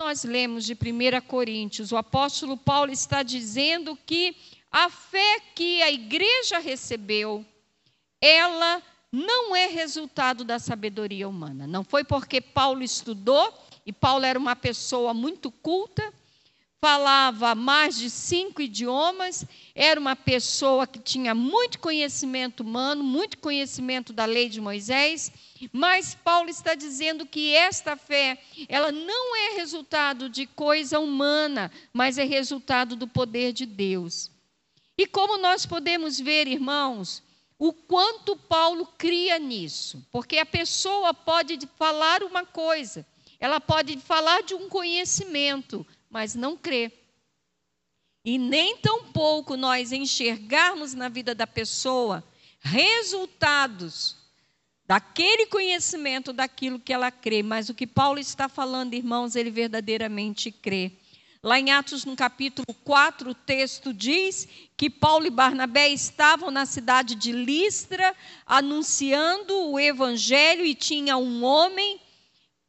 nós lemos de 1 Coríntios, o apóstolo Paulo está dizendo que a fé que a igreja recebeu, ela não é resultado da sabedoria humana. Não foi porque Paulo estudou, e Paulo era uma pessoa muito culta, falava mais de 5 idiomas, era uma pessoa que tinha muito conhecimento humano, muito conhecimento da lei de Moisés, mas Paulo está dizendo que esta fé, ela não é resultado de coisa humana, mas é resultado do poder de Deus. E como nós podemos ver, irmãos, o quanto Paulo cria nisso, porque a pessoa pode falar uma coisa, ela pode falar de um conhecimento, mas não crer. E nem tampouco nós enxergarmos na vida da pessoa resultados daquele conhecimento, daquilo que ela crê. Mas o que Paulo está falando, irmãos, ele verdadeiramente crê. Lá em Atos, no capítulo 4, o texto diz que Paulo e Barnabé estavam na cidade de Listra, anunciando o evangelho, e tinha um homem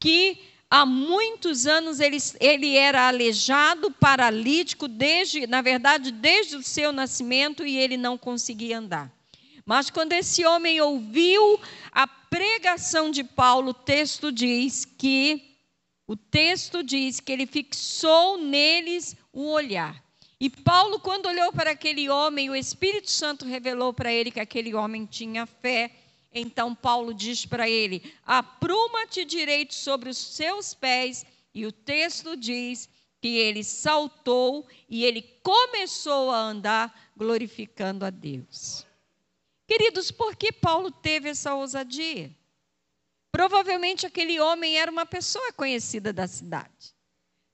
que há muitos anos ele era aleijado, paralítico, desde o seu nascimento, e ele não conseguia andar. Mas quando esse homem ouviu a pregação de Paulo, o texto diz que ele fixou neles o olhar. E Paulo, quando olhou para aquele homem, o Espírito Santo revelou para ele que aquele homem tinha fé. Então Paulo diz para ele: apruma-te direito sobre os seus pés. E o texto diz que ele saltou e ele começou a andar glorificando a Deus. Queridos, por que Paulo teve essa ousadia? Provavelmente aquele homem era uma pessoa conhecida da cidade.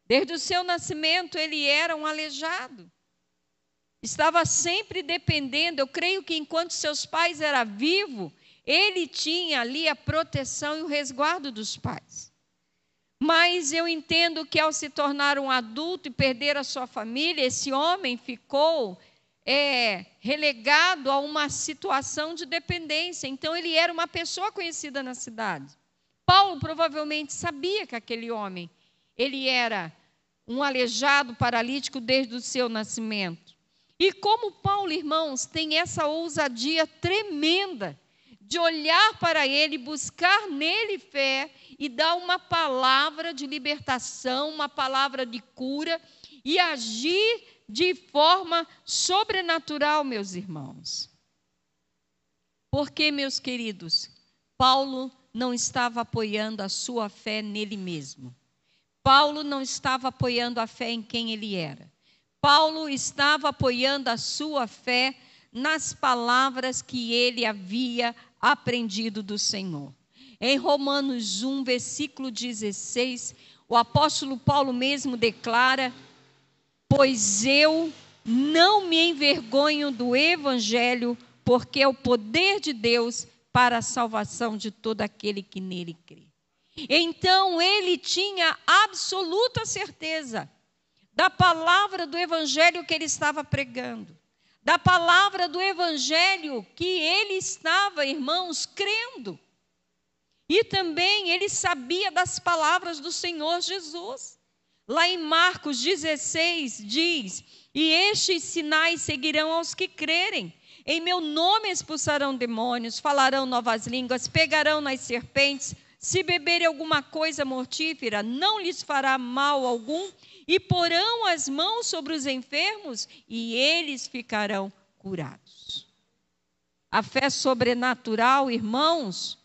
Desde o seu nascimento ele era um aleijado. Estava sempre dependendo. Eu creio que enquanto seus pais eram vivos, ele tinha ali a proteção e o resguardo dos pais. Mas eu entendo que ao se tornar um adulto e perder a sua família, esse homem ficou relegado a uma situação de dependência. Então ele era uma pessoa conhecida na cidade. Paulo provavelmente sabia que aquele homem, ele era um aleijado, paralítico desde o seu nascimento. E como Paulo, irmãos, tem essa ousadia tremenda de olhar para ele, buscar nele fé e dar uma palavra de libertação, uma palavra de cura e agir de forma sobrenatural, meus irmãos. Porque, meus queridos, Paulo não estava apoiando a sua fé nele mesmo. Paulo não estava apoiando a fé em quem ele era. Paulo estava apoiando a sua fé nas palavras que ele havia aprendido do Senhor. Em Romanos 1, versículo 16, o apóstolo Paulo mesmo declara: pois eu não me envergonho do evangelho, porque é o poder de Deus para a salvação de todo aquele que nele crê. Então ele tinha absoluta certeza da palavra do evangelho que ele estava pregando, da palavra do evangelho que ele estava, irmãos, crendo. E também ele sabia das palavras do Senhor Jesus. Lá em Marcos 16 diz: e estes sinais seguirão aos que crerem. Em meu nome expulsarão demônios, falarão novas línguas, pegarão nas serpentes, se beberem alguma coisa mortífera, não lhes fará mal algum, e porão as mãos sobre os enfermos, e eles ficarão curados. A fé sobrenatural, irmãos,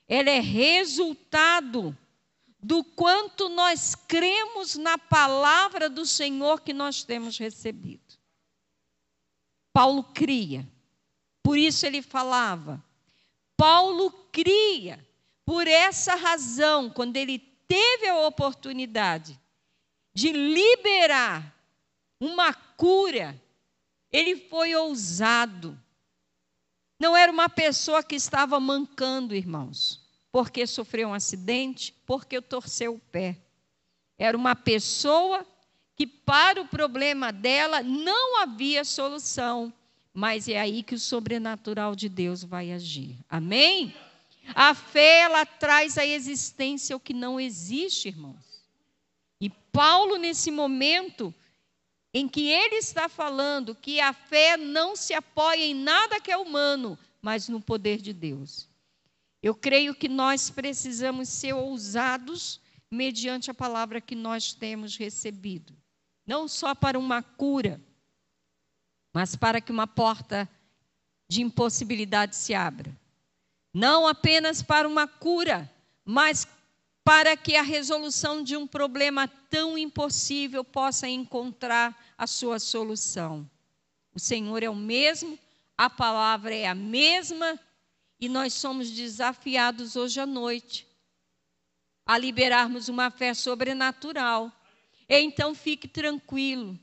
ela é resultado do quanto nós cremos na palavra do Senhor que nós temos recebido. Paulo cria, por isso ele falava. Paulo cria, por essa razão, quando ele teve a oportunidade de liberar uma cura, ele foi ousado. Não era uma pessoa que estava mancando, irmãos, porque sofreu um acidente, porque torceu o pé. Era uma pessoa que para o problema dela não havia solução, mas é aí que o sobrenatural de Deus vai agir. Amém? A fé, ela traz à existência o que não existe, irmãos. E Paulo, nesse momento em que ele está falando que a fé não se apoia em nada que é humano, mas no poder de Deus. Eu creio que nós precisamos ser ousados mediante a palavra que nós temos recebido. Não só para uma cura, mas para que uma porta de impossibilidade se abra. Não apenas para uma cura, mas para que a resolução de um problema tão impossível possa encontrar a sua solução. O Senhor é o mesmo, a palavra é a mesma, e nós somos desafiados hoje à noite a liberarmos uma fé sobrenatural. Então fique tranquilo,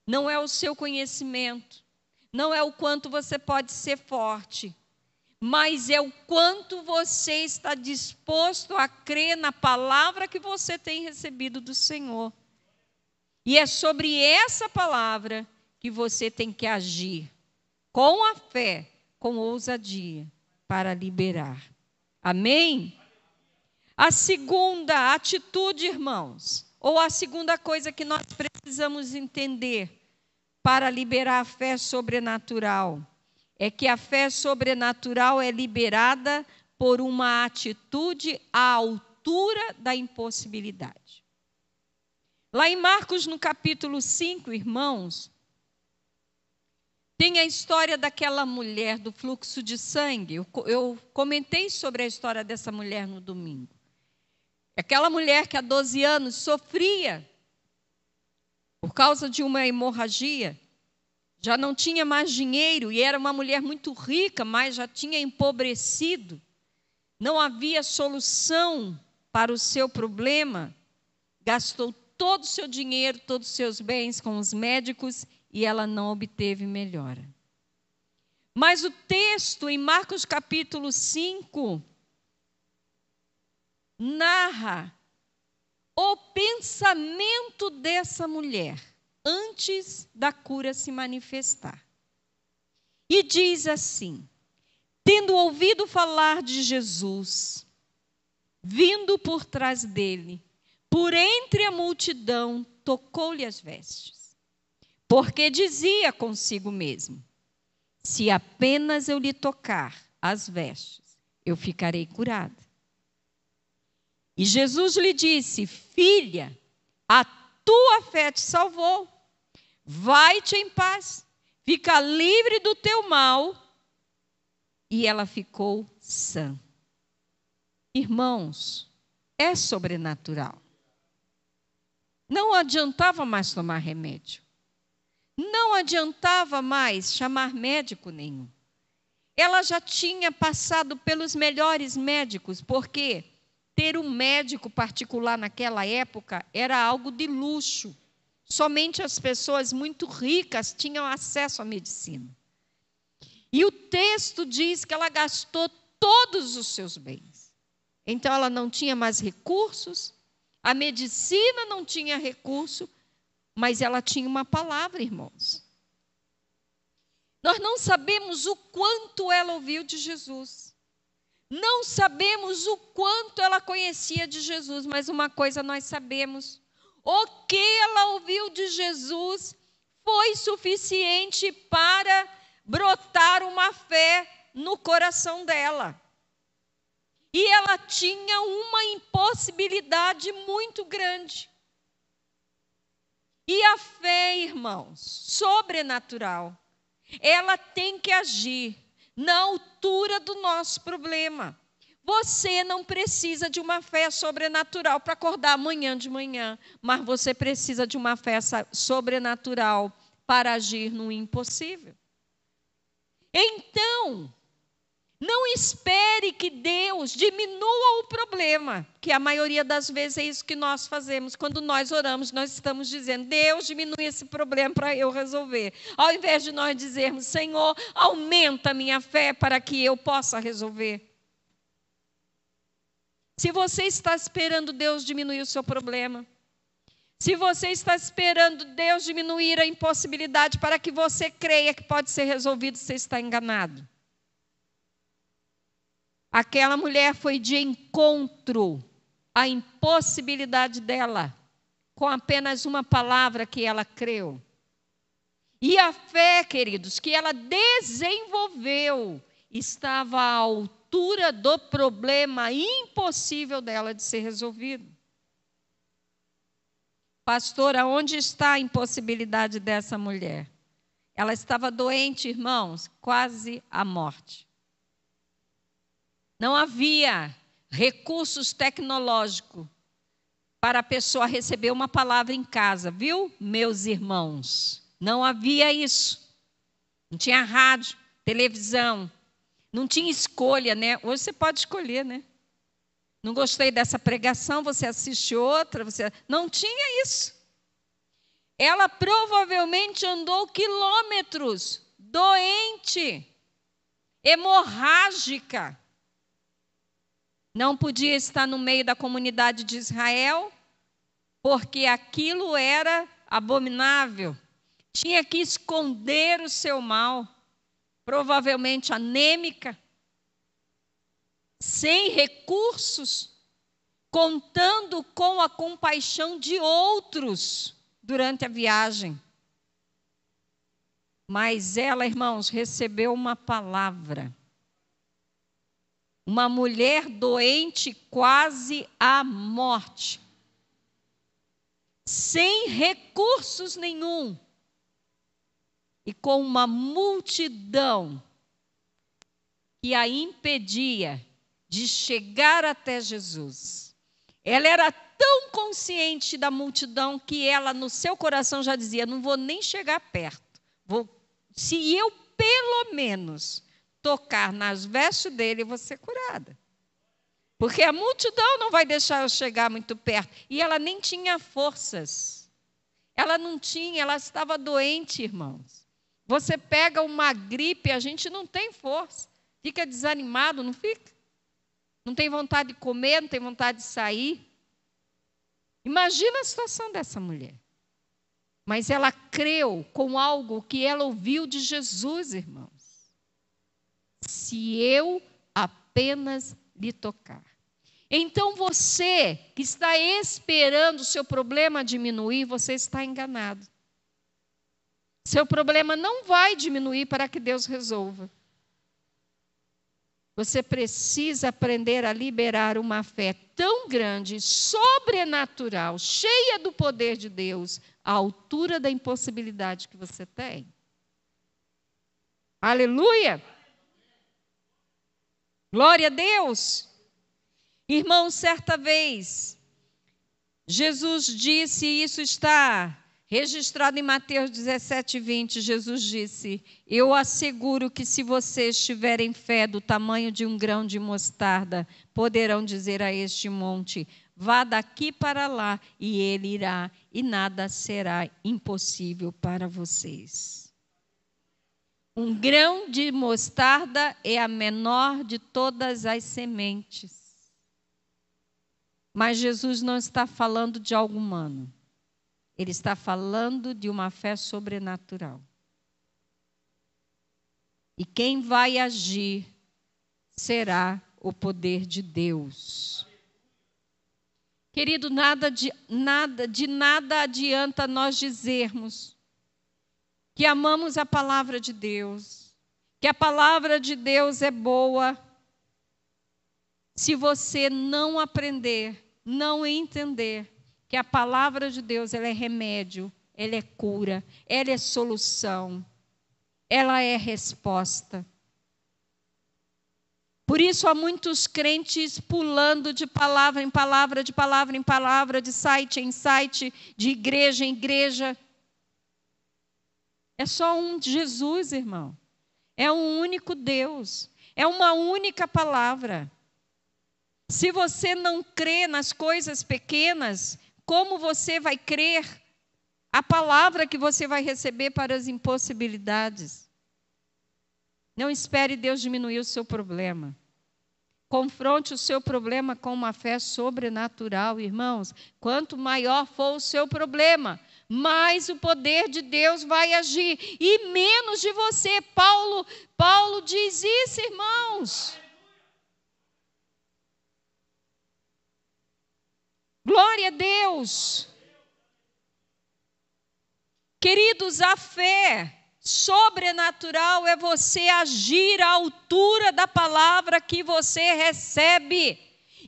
não é o seu conhecimento, não é o quanto você pode ser forte, mas é o quanto você está disposto a crer na palavra que você tem recebido do Senhor. E é sobre essa palavra que você tem que agir, com a fé, com ousadia, para liberar. Amém? A segunda atitude, irmãos, ou a segunda coisa que nós precisamos entender para liberar a fé sobrenatural, é que a fé sobrenatural é liberada por uma atitude à altura da impossibilidade. Lá em Marcos, no capítulo 5, irmãos, tem a história daquela mulher do fluxo de sangue. Eu comentei sobre a história dessa mulher no domingo. Aquela mulher que há 12 anos sofria por causa de uma hemorragia, já não tinha mais dinheiro e era uma mulher muito rica, mas já tinha empobrecido. Não havia solução para o seu problema. Gastou todo o seu dinheiro, todos os seus bens com os médicos e ela não obteve melhora. Mas o texto em Marcos capítulo 5 narra o pensamento dessa mulher antes da cura se manifestar. E diz assim: tendo ouvido falar de Jesus, vindo por trás dele, por entre a multidão, tocou-lhe as vestes, porque dizia consigo mesmo: se apenas eu lhe tocar as vestes, eu ficarei curada. E Jesus lhe disse: filha, a tua fé te salvou. Vai-te em paz, fica livre do teu mal. E ela ficou sã. Irmãos, é sobrenatural. Não adiantava mais tomar remédio. Não adiantava mais chamar médico nenhum. Ela já tinha passado pelos melhores médicos, porque ter um médico particular naquela época era algo de luxo. Somente as pessoas muito ricas tinham acesso à medicina. E o texto diz que ela gastou todos os seus bens. Então ela não tinha mais recursos, a medicina não tinha recurso, mas ela tinha uma palavra, irmãos. Nós não sabemos o quanto ela ouviu de Jesus. Não sabemos o quanto ela conhecia de Jesus, mas uma coisa nós sabemos: o que ela ouviu de Jesus foi suficiente para brotar uma fé no coração dela. E ela tinha uma impossibilidade muito grande. E a fé, irmãos, sobrenatural, ela tem que agir na altura do nosso problema. Você não precisa de uma fé sobrenatural para acordar amanhã de manhã, mas você precisa de uma fé sobrenatural para agir no impossível. Então, não espere que Deus diminua o problema, que a maioria das vezes é isso que nós fazemos. Quando nós oramos, nós estamos dizendo: Deus, diminui esse problema para eu resolver. Ao invés de nós dizermos: Senhor, aumenta a minha fé para que eu possa resolver. Se você está esperando Deus diminuir o seu problema, se você está esperando Deus diminuir a impossibilidade para que você creia que pode ser resolvido, você está enganado. Aquela mulher foi de encontro à impossibilidade dela com apenas uma palavra que ela creu. E a fé, queridos, que ela desenvolveu, estava à altura do problema impossível dela de ser resolvido. Pastora, onde está a impossibilidade dessa mulher? Ela estava doente, irmãos, quase à morte. Não havia recursos tecnológicos para a pessoa receber uma palavra em casa, viu, meus irmãos? Não havia isso. Não tinha rádio, televisão, não tinha escolha, né? Hoje você pode escolher, né? Não gostei dessa pregação, você assiste outra, não tinha isso. Ela provavelmente andou quilômetros, doente, hemorrágica. Não podia estar no meio da comunidade de Israel, porque aquilo era abominável. Tinha que esconder o seu mal, provavelmente anêmica, sem recursos, contando com a compaixão de outros durante a viagem. Mas ela, irmãos, recebeu uma palavra. Uma mulher doente quase à morte, sem recursos nenhum, e com uma multidão que a impedia de chegar até Jesus. Ela era tão consciente da multidão que ela, no seu coração, já dizia: não vou nem chegar perto. Se eu, pelo menos, tocar nas vestes dele, eu vou ser curada. Porque a multidão não vai deixar eu chegar muito perto. E ela nem tinha forças. Ela não tinha, ela estava doente, irmãos. Você pega uma gripe, a gente não tem força. Fica desanimado, não fica? Não tem vontade de comer, não tem vontade de sair. Imagina a situação dessa mulher. Mas ela creu com algo que ela ouviu de Jesus, irmãos. Se eu apenas lhe tocar. Então você que está esperando o seu problema diminuir, você está enganado. Seu problema não vai diminuir para que Deus resolva. Você precisa aprender a liberar uma fé tão grande, sobrenatural, cheia do poder de Deus, à altura da impossibilidade que você tem. Aleluia! Glória a Deus! Irmãos, certa vez, Jesus disse, e isso está registrado em Mateus 17:20, Jesus disse: eu asseguro que se vocês tiverem fé do tamanho de um grão de mostarda, poderão dizer a este monte: vá daqui para lá, e ele irá, e nada será impossível para vocês. Um grão de mostarda é a menor de todas as sementes. Mas Jesus não está falando de algo humano. Ele está falando de uma fé sobrenatural. E quem vai agir será o poder de Deus. Querido, de nada adianta nós dizermos que amamos a palavra de Deus, que a palavra de Deus é boa, se você não aprender, não entender que a palavra de Deus, ela é remédio, ela é cura, ela é solução, ela é resposta. Por isso há muitos crentes pulando de palavra em palavra, de palavra em palavra, de site em site, de igreja em igreja. É só um Jesus, irmão. É um único Deus. É uma única palavra. Se você não crê nas coisas pequenas, como você vai crer a palavra que você vai receber para as impossibilidades? Não espere Deus diminuir o seu problema. Confronte o seu problema com uma fé sobrenatural, irmãos. Quanto maior for o seu problema, mais o poder de Deus vai agir. E menos de você. Paulo diz isso, irmãos. Glória a Deus. Queridos, a fé sobrenatural é você agir à altura da palavra que você recebe.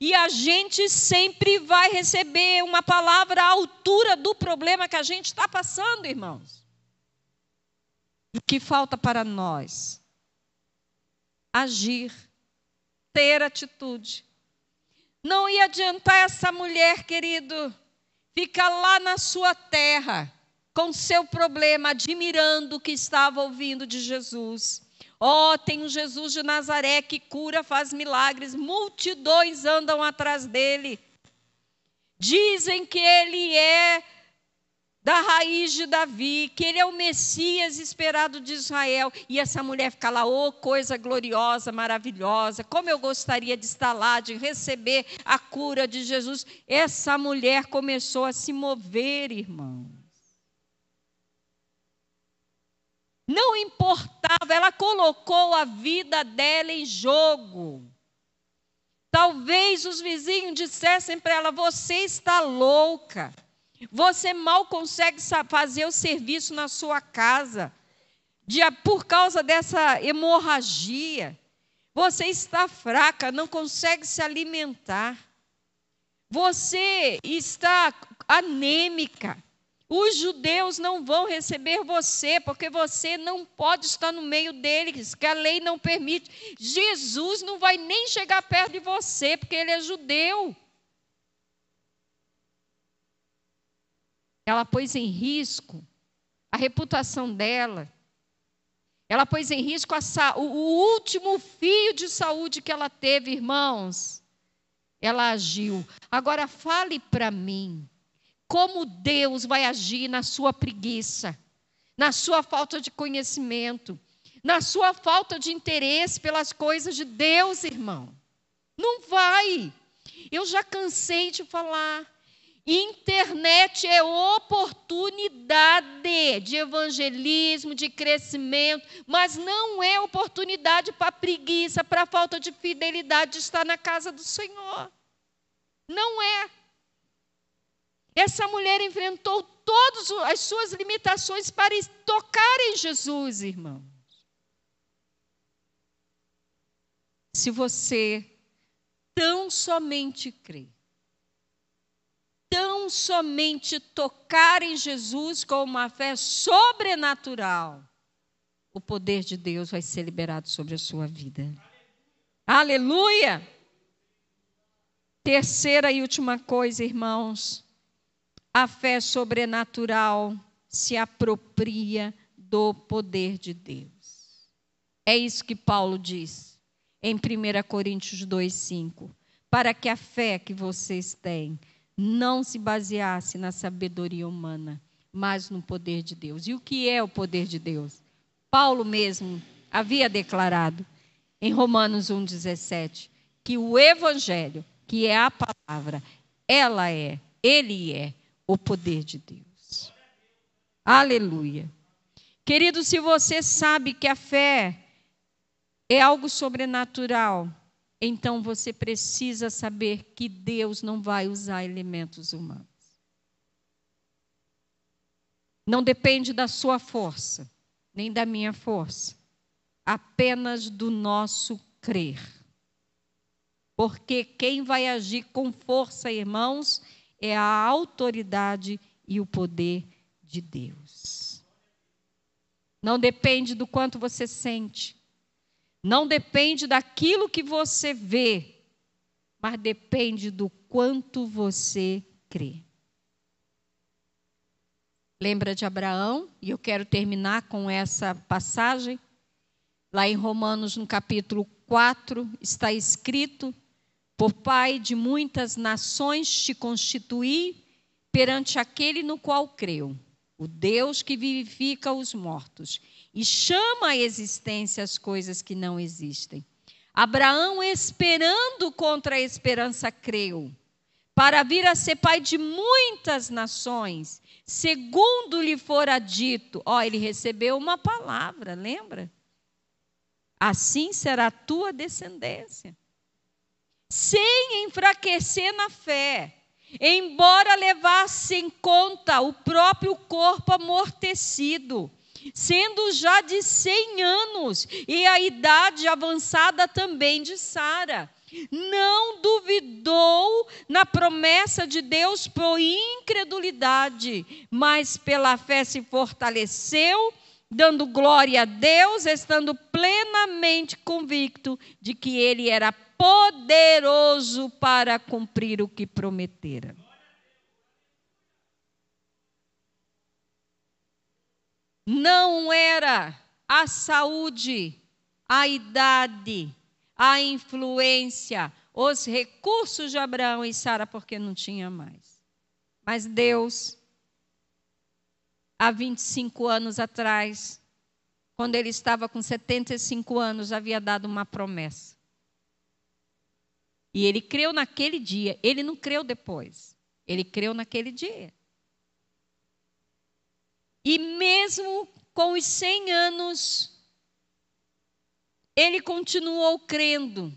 E a gente sempre vai receber uma palavra à altura do problema que a gente está passando, irmãos. O que falta para nós? Agir, ter atitude. Não ia adiantar essa mulher, querido, ficar lá na sua terra, com seu problema, admirando o que estava ouvindo de Jesus. Tem um Jesus de Nazaré que cura, faz milagres, multidões andam atrás dele. Dizem que ele é da raiz de Davi, que ele é o Messias esperado de Israel. E essa mulher fica lá, coisa gloriosa, maravilhosa, como eu gostaria de estar lá, de receber a cura de Jesus. Essa mulher começou a se mover, irmão. Não importava, ela colocou a vida dela em jogo. Talvez os vizinhos dissessem para ela, você está louca. Você mal consegue fazer o serviço na sua casa, por causa dessa hemorragia. Você está fraca, não consegue se alimentar. Você está anêmica. Os judeus não vão receber você, porque você não pode estar no meio deles, que a lei não permite. Jesus não vai nem chegar perto de você, porque ele é judeu. Ela pôs em risco a reputação dela. Ela pôs em risco o último fio de saúde que ela teve, irmãos. Ela agiu. Agora fale para mim, como Deus vai agir na sua preguiça, na sua falta de conhecimento, na sua falta de interesse pelas coisas de Deus, irmão. Não vai. Eu já cansei de falar. Internet é oportunidade de evangelismo, de crescimento, mas não é oportunidade para preguiça, para falta de fidelidade de estar na casa do Senhor. Não é. Essa mulher enfrentou todas as suas limitações para tocar em Jesus, irmãos. Se você tão somente crê, tão somente tocar em Jesus com uma fé sobrenatural, o poder de Deus vai ser liberado sobre a sua vida. Aleluia! Terceira e última coisa, irmãos, a fé sobrenatural se apropria do poder de Deus. É isso que Paulo diz em 1 Coríntios 2:5. Para que a fé que vocês têm não se baseasse na sabedoria humana, mas no poder de Deus. E o que é o poder de Deus? Paulo mesmo havia declarado em Romanos 1,17, que o Evangelho, que é a palavra, ele é o poder de Deus. Aleluia. Querido, se você sabe que a fé é algo sobrenatural, então você precisa saber que Deus não vai usar elementos humanos. Não depende da sua força, nem da minha força, apenas do nosso crer. Porque quem vai agir com força, irmãos, é a autoridade e o poder de Deus. Não depende do quanto você sente. Não depende daquilo que você vê, mas depende do quanto você crê. Lembra de Abraão? E eu quero terminar com essa passagem. Lá em Romanos, no capítulo 4, está escrito: por pai de muitas nações te constituí perante aquele no qual creu, o Deus que vivifica os mortos e chama à existência as coisas que não existem. Abraão, esperando contra a esperança, creu, para vir a ser pai de muitas nações, segundo lhe fora dito. Ele recebeu uma palavra, lembra? Assim será a tua descendência. Sem enfraquecer na fé. embora levasse em conta o próprio corpo amortecido, sendo já de 100 anos, e a idade avançada também de Sara. Não duvidou na promessa de Deus por incredulidade, mas pela fé se fortaleceu, dando glória a Deus, estando plenamente convicto de que Ele era poderoso para cumprir o que prometera. Não era a saúde, a idade, a influência, os recursos de Abraão e Sara, porque não tinha mais. Mas Deus, há 25 anos atrás, quando ele estava com 75 anos, havia dado uma promessa. E ele creu naquele dia, ele não creu depois, ele creu naquele dia. E mesmo com os 100 anos, ele continuou crendo,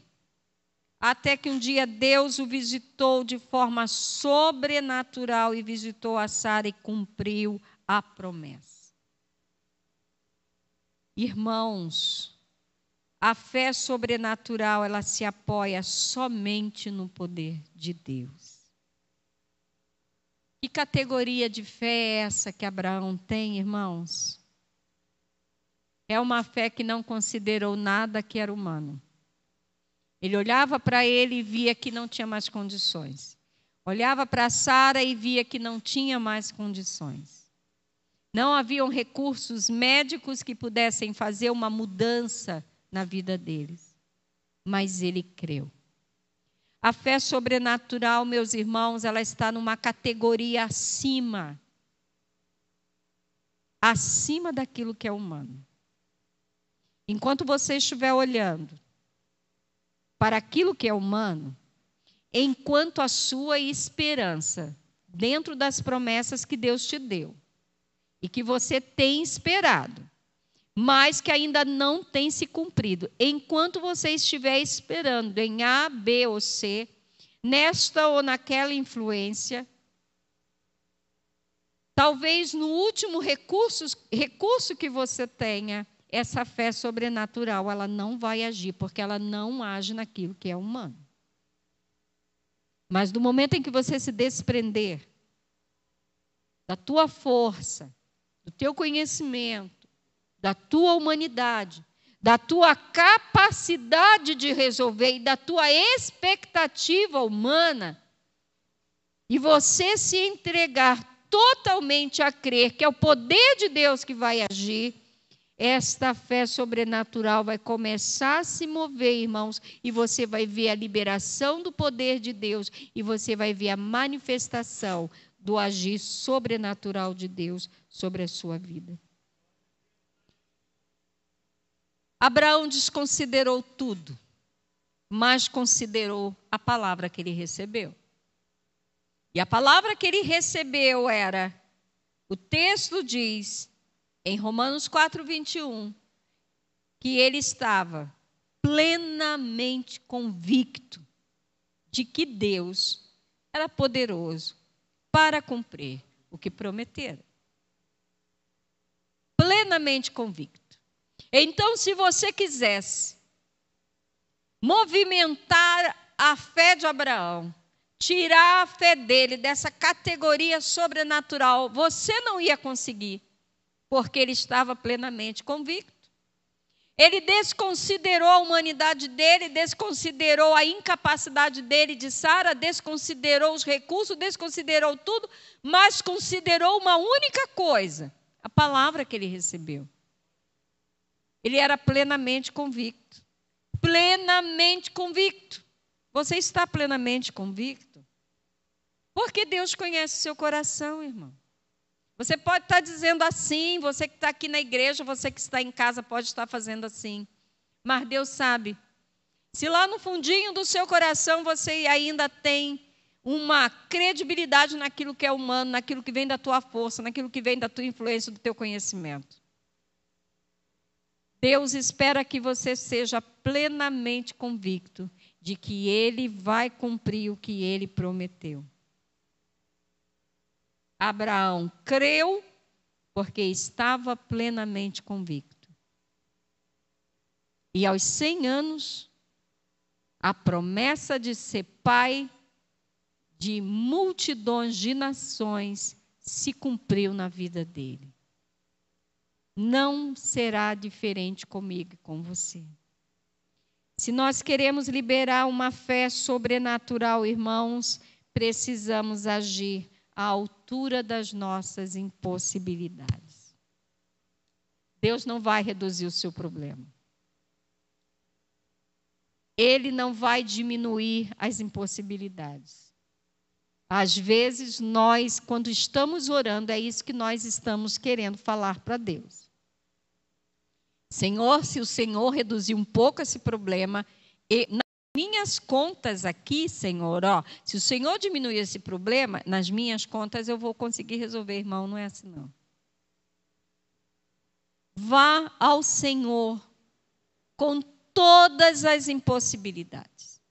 até que um dia Deus o visitou de forma sobrenatural e visitou a Sara e cumpriu a promessa. Irmãos, a fé sobrenatural, ela se apoia somente no poder de Deus. Que categoria de fé é essa que Abraão tem, irmãos? É uma fé que não considerou nada que era humano. Ele olhava para ele e via que não tinha mais condições. Olhava para Sara e via que não tinha mais condições. Não haviam recursos médicos que pudessem fazer uma mudança na vida deles. Mas ele creu. A fé sobrenatural, meus irmãos, ela está numa categoria acima. Acima daquilo que é humano. Enquanto você estiver olhando para aquilo que é humano, enquanto a sua esperança, dentro das promessas que Deus te deu, e que você tem esperado, mas que ainda não tem se cumprido. Enquanto você estiver esperando em A, B ou C, nesta ou naquela influência, talvez no último recurso que você tenha, essa fé sobrenatural, ela não vai agir, porque ela não age naquilo que é humano. Mas no momento em que você se desprender da tua força, do teu conhecimento, da tua humanidade, da tua capacidade de resolver e da tua expectativa humana, e você se entregar totalmente a crer que é o poder de Deus que vai agir, esta fé sobrenatural vai começar a se mover, irmãos, e você vai ver a liberação do poder de Deus, e você vai ver a manifestação do agir sobrenatural de Deus sobre a sua vida. Abraão desconsiderou tudo, mas considerou a palavra que ele recebeu. E a palavra que ele recebeu era, o texto diz, em Romanos 4:21, que ele estava plenamente convicto de que Deus era poderoso para cumprir o que prometera. Plenamente convicto. Então, se você quisesse movimentar a fé de Abraão, tirar a fé dele dessa categoria sobrenatural, você não ia conseguir, porque ele estava plenamente convicto. Ele desconsiderou a humanidade dele, desconsiderou a incapacidade dele de Sara, desconsiderou os recursos, desconsiderou tudo, mas considerou uma única coisa, a palavra que ele recebeu. Ele era plenamente convicto. Plenamente convicto. Você está plenamente convicto? Porque Deus conhece o seu coração, irmão. Você pode estar dizendo assim, você que está aqui na igreja, você que está em casa pode estar fazendo assim. Mas Deus sabe. Se lá no fundinho do seu coração você ainda tem uma credibilidade naquilo que é humano, naquilo que vem da tua força, naquilo que vem da tua influência, do teu conhecimento. Deus espera que você seja plenamente convicto de que Ele vai cumprir o que Ele prometeu. Abraão creu porque estava plenamente convicto. E aos 100 anos, a promessa de ser pai de multidões de nações se cumpriu na vida dele. Não será diferente comigo e com você. Se nós queremos liberar uma fé sobrenatural, irmãos, precisamos agir à altura das nossas impossibilidades. Deus não vai reduzir o seu problema. Ele não vai diminuir as impossibilidades. Às vezes, nós, quando estamos orando, é isso que nós estamos querendo falar para Deus. Senhor, se o Senhor reduzir um pouco esse problema, nas minhas contas aqui, Senhor, se o Senhor diminuir esse problema, nas minhas contas eu vou conseguir resolver, irmão, não é assim não. Vá ao Senhor com todas as impossibilidades.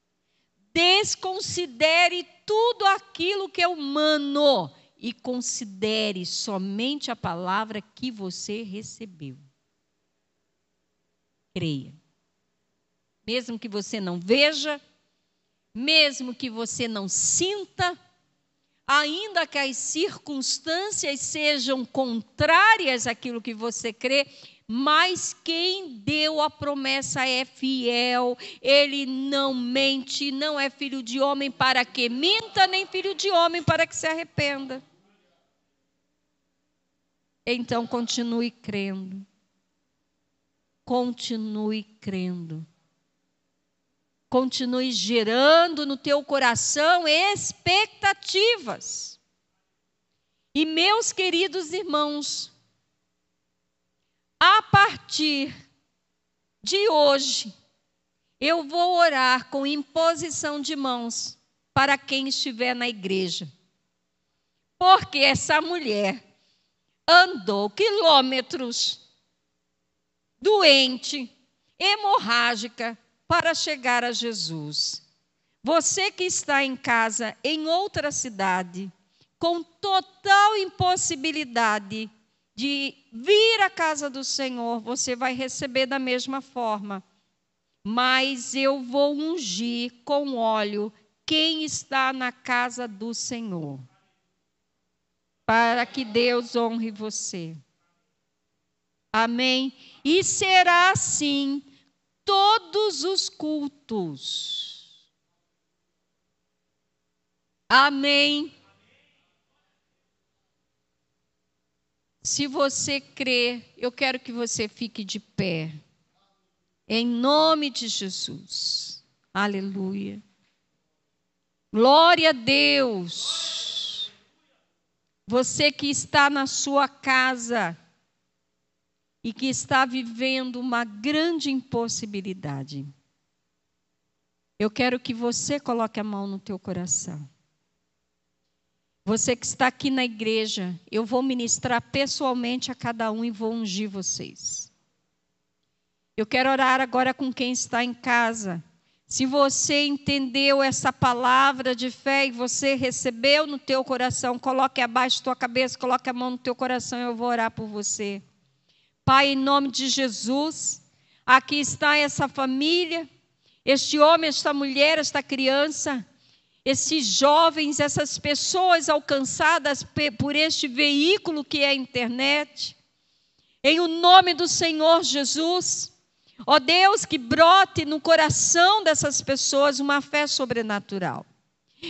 Desconsidere tudo aquilo que é humano e considere somente a palavra que você recebeu. Creia. Mesmo que você não veja, mesmo que você não sinta, ainda que as circunstâncias sejam contrárias àquilo que você crê, mas quem deu a promessa é fiel, ele não mente, não é filho de homem para que minta, nem filho de homem para que se arrependa. Então continue crendo. Continue crendo. Continue gerando no teu coração expectativas. E meus queridos irmãos, a partir de hoje, eu vou orar com imposição de mãos para quem estiver na igreja. Porque essa mulher andou quilômetros, doente, hemorrágica, para chegar a Jesus. Você que está em casa, em outra cidade, com total impossibilidade de vir à casa do Senhor, você vai receber da mesma forma. Mas eu vou ungir com óleo quem está na casa do Senhor, para que Deus honre você. Amém? E será assim todos os cultos. Amém? Se você crê, eu quero que você fique de pé. Em nome de Jesus. Aleluia. Glória a Deus. Você que está na sua casa e que está vivendo uma grande impossibilidade, eu quero que você coloque a mão no teu coração. Você que está aqui na igreja, eu vou ministrar pessoalmente a cada um e vou ungir vocês. Eu quero orar agora com quem está em casa. Se você entendeu essa palavra de fé e você recebeu no teu coração, coloque abaixo da tua cabeça, coloque a mão no teu coração e eu vou orar por você. Pai, em nome de Jesus, aqui está essa família, este homem, esta mulher, esta criança, esses jovens, essas pessoas alcançadas por este veículo que é a internet. Em o nome do Senhor Jesus, ó Deus, que brote no coração dessas pessoas uma fé sobrenatural.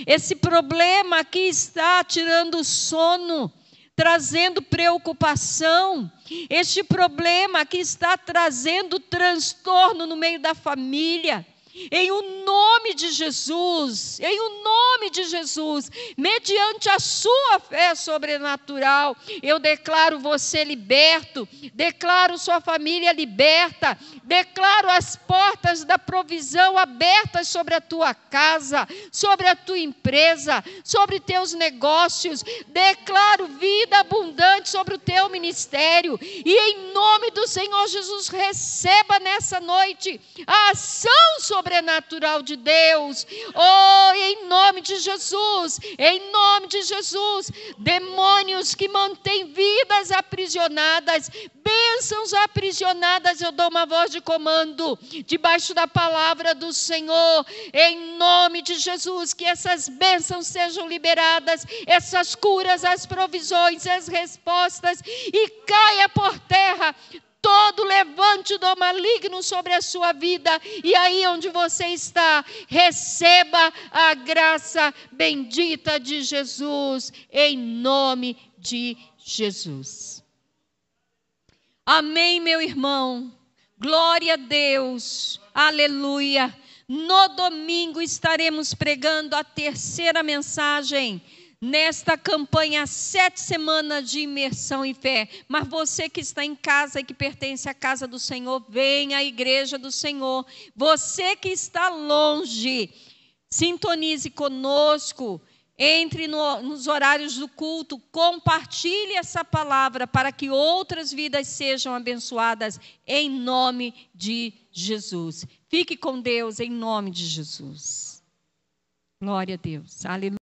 Esse problema aqui está tirando o sono, trazendo preocupação. Este problema aqui está trazendo transtorno no meio da família. Em o nome de Jesus, mediante a sua fé sobrenatural, eu declaro você liberto, declaro sua família liberta, declaro as portas da provisão abertas sobre a tua casa, sobre a tua empresa, sobre teus negócios, declaro vida abundante sobre o teu ministério. E em nome do Senhor Jesus, receba nessa noite a ação sobrenatural de Deus. Oh, em nome de Jesus, em nome de Jesus, demônios que mantêm vidas aprisionadas, bênçãos aprisionadas, eu dou uma voz de comando, debaixo da palavra do Senhor, em nome de Jesus, que essas bênçãos sejam liberadas, essas curas, as provisões, as respostas, e caia por terra todo levante do maligno sobre a sua vida, e aí onde você está, receba a graça bendita de Jesus, em nome de Jesus. Amém, meu irmão, glória a Deus, aleluia. No domingo estaremos pregando a terceira mensagem nesta campanha 7 semanas de imersão em fé. Mas você que está em casa e que pertence à casa do Senhor, venha à igreja do Senhor. Você que está longe, sintonize conosco, entre nos horários do culto, compartilhe essa palavra para que outras vidas sejam abençoadas em nome de Jesus. Fique com Deus em nome de Jesus. Glória a Deus. Aleluia.